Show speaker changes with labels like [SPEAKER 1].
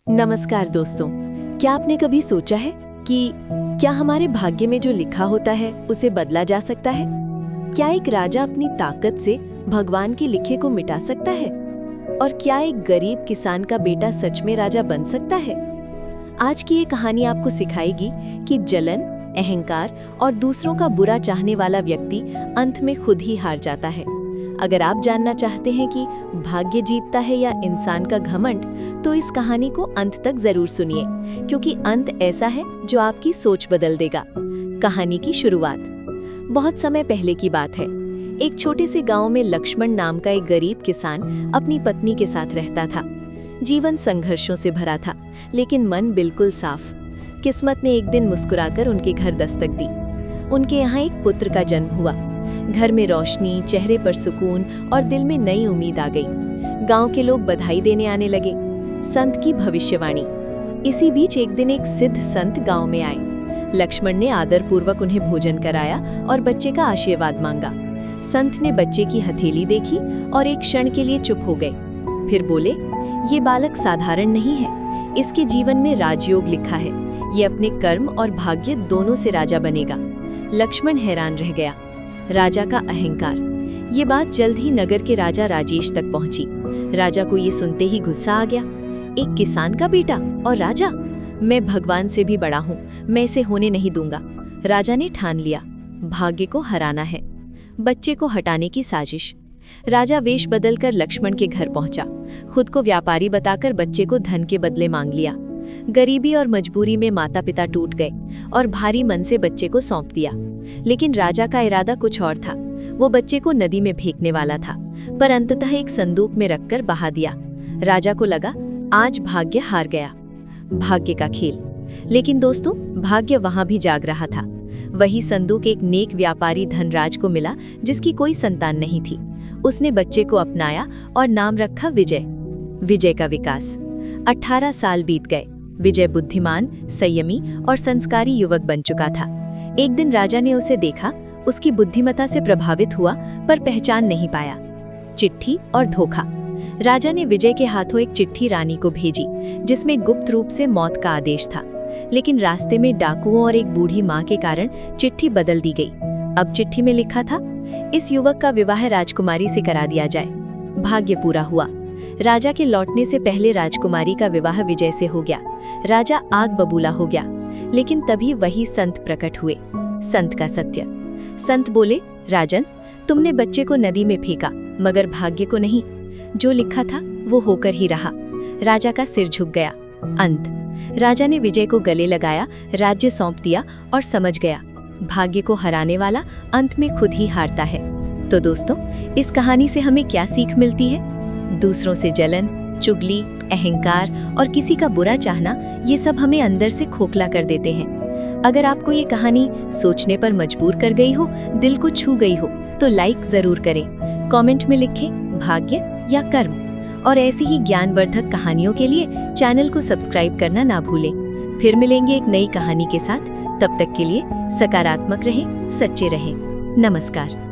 [SPEAKER 1] नमस्कार दोस्तों, क्या आपने कभी सोचा है कि क्या हमारे भाग्य में जो लिखा होता है उसे बदला जा सकता है? क्या एक राजा अपनी ताकत से भगवान के लिखे को मिटा सकता है? और क्या एक गरीब किसान का बेटा सच में राजा बन सकता है? आज की ये कहानी आपको सिखाएगी कि जलन, अहंकार और दूसरों का बुरा चाहने वाला व्यक्ति अंत में खुद ही हार जाता है। अगर आप जानना चाहते हैं कि भाग्य जीतता है या इंसान का घमंड, तो इस कहानी को अंत तक जरूर सुनिए, क्योंकि अंत ऐसा है जो आपकी सोच बदल देगा। कहानी की शुरुआत बहुत समय पहले की बात है। एक छोटे से गांव में लक्ष्मण नाम का एक गरीब किसान अपनी पत्नी के साथ रहता था। जीवन संघर्षों से भरा था, लेकिन मन बिल्कुल साफ। किस्मत ने एक दिन मुस्कुराकर उनके घर दस्तक दी। उनके यहाँ एक पुत्र का जन्म हुआ। घर में रोशनी, चेहरे पर सुकून और दिल में नई उम्मीद आ गई। गांव के लोग बधाई देने आने लगे। संत की भविष्यवाणी। इसी बीच एक दिन एक सिद्ध संत गांव में आए। लक्ष्मण ने आदरपूर्वक उन्हें भोजन कराया और बच्चे का आशीर्वाद मांगा। संत ने बच्चे की हथेली देखी और एक क्षण के लिए चुप हो गए। फिर बोले, ये बालक साधारण नहीं है, इसके जीवन में राजयोग लिखा है। ये अपने कर्म और भाग्य दोनों से राजा बनेगा। लक्ष्मण हैरान रह गया। राजा का अहंकार। ये बात जल्द ही नगर के राजा राजेश तक पहुंची। राजा को ये सुनते ही गुस्सा आ गया। एक किसान का बेटा और राजा? मैं भगवान से भी बड़ा हूँ, मैं इसे होने नहीं दूंगा। राजा ने ठान लिया, भाग्य को हराना है। बच्चे को हटाने की साजिश। राजा वेश बदलकर लक्ष्मण के घर पहुंचा। खुद को व्यापारी बताकर बच्चे को धन के बदले मांग लिया। गरीबी और मजबूरी में माता पिता टूट गए और भारी मन से बच्चे को सौंप दिया। लेकिन राजा का इरादा कुछ और था। वो बच्चे को नदी में फेंकने वाला था, पर अंततः एक संदूक में रखकर बहा दिया। राजा को लगा, आज भाग्य हार गया। भाग्य का खेल। लेकिन दोस्तों, भाग्य वहां भी जाग रहा था। वही संदूक एक नेक व्यापारी धनराज को मिला, जिसकी कोई संतान नहीं थी। उसने बच्चे को अपनाया और नाम रखा विजय। विजय का विकास। 18 साल बीत गए। विजय बुद्धिमान, संयमी और संस्कारी युवक बन चुका था। एक दिन राजा ने उसे देखा। उसकी बुद्धिमत्ता से प्रभावित हुआ, पर पहचान नहीं पाया। चिट्ठी और धोखा। राजा ने विजय के हाथों एक चिट्ठी रानी को भेजी, जिसमें गुप्त रूप से मौत का आदेश था। लेकिन रास्ते में डाकुओं और एक बूढ़ी माँ के कारण चिट्ठी बदल दी गई। अब चिट्ठी में लिखा था, इस युवक का विवाह राजकुमारी से करा दिया जाए। भाग्य पूरा हुआ। राजा के लौटने से पहले राजकुमारी का विवाह विजय से हो गया। राजा आग बबूला हो गया। लेकिन तभी वही संत प्रकट हुए। संत का सत्य। संत बोले, राजन, तुमने बच्चे को नदी में फेंका, मगर भाग्य को नहीं। जो लिखा था वो होकर ही रहा। राजा का सिर झुक गया। अंत। राजा ने विजय को गले लगाया, राज्य सौंप दिया और समझ गया, भाग्य को हराने वाला अंत में खुद ही हारता है। तो दोस्तों, इस कहानी से हमें क्या सीख मिलती है? दूसरों से जलन, चुगली, अहंकार और किसी का बुरा चाहना, ये सब हमें अंदर से खोखला कर देते हैं। अगर आपको ये कहानी सोचने पर मजबूर कर गई हो, दिल को छू गई हो, तो लाइक जरूर करें। कमेंट में लिखें भाग्य या कर्म। और ऐसी ही ज्ञानवर्धक कहानियों के लिए चैनल को सब्सक्राइब करना ना भूलें। फिर मिलेंगे एक नई कहानी के साथ। तब तक के लिए सकारात्मक रहें, सच्चे रहें। नमस्कार।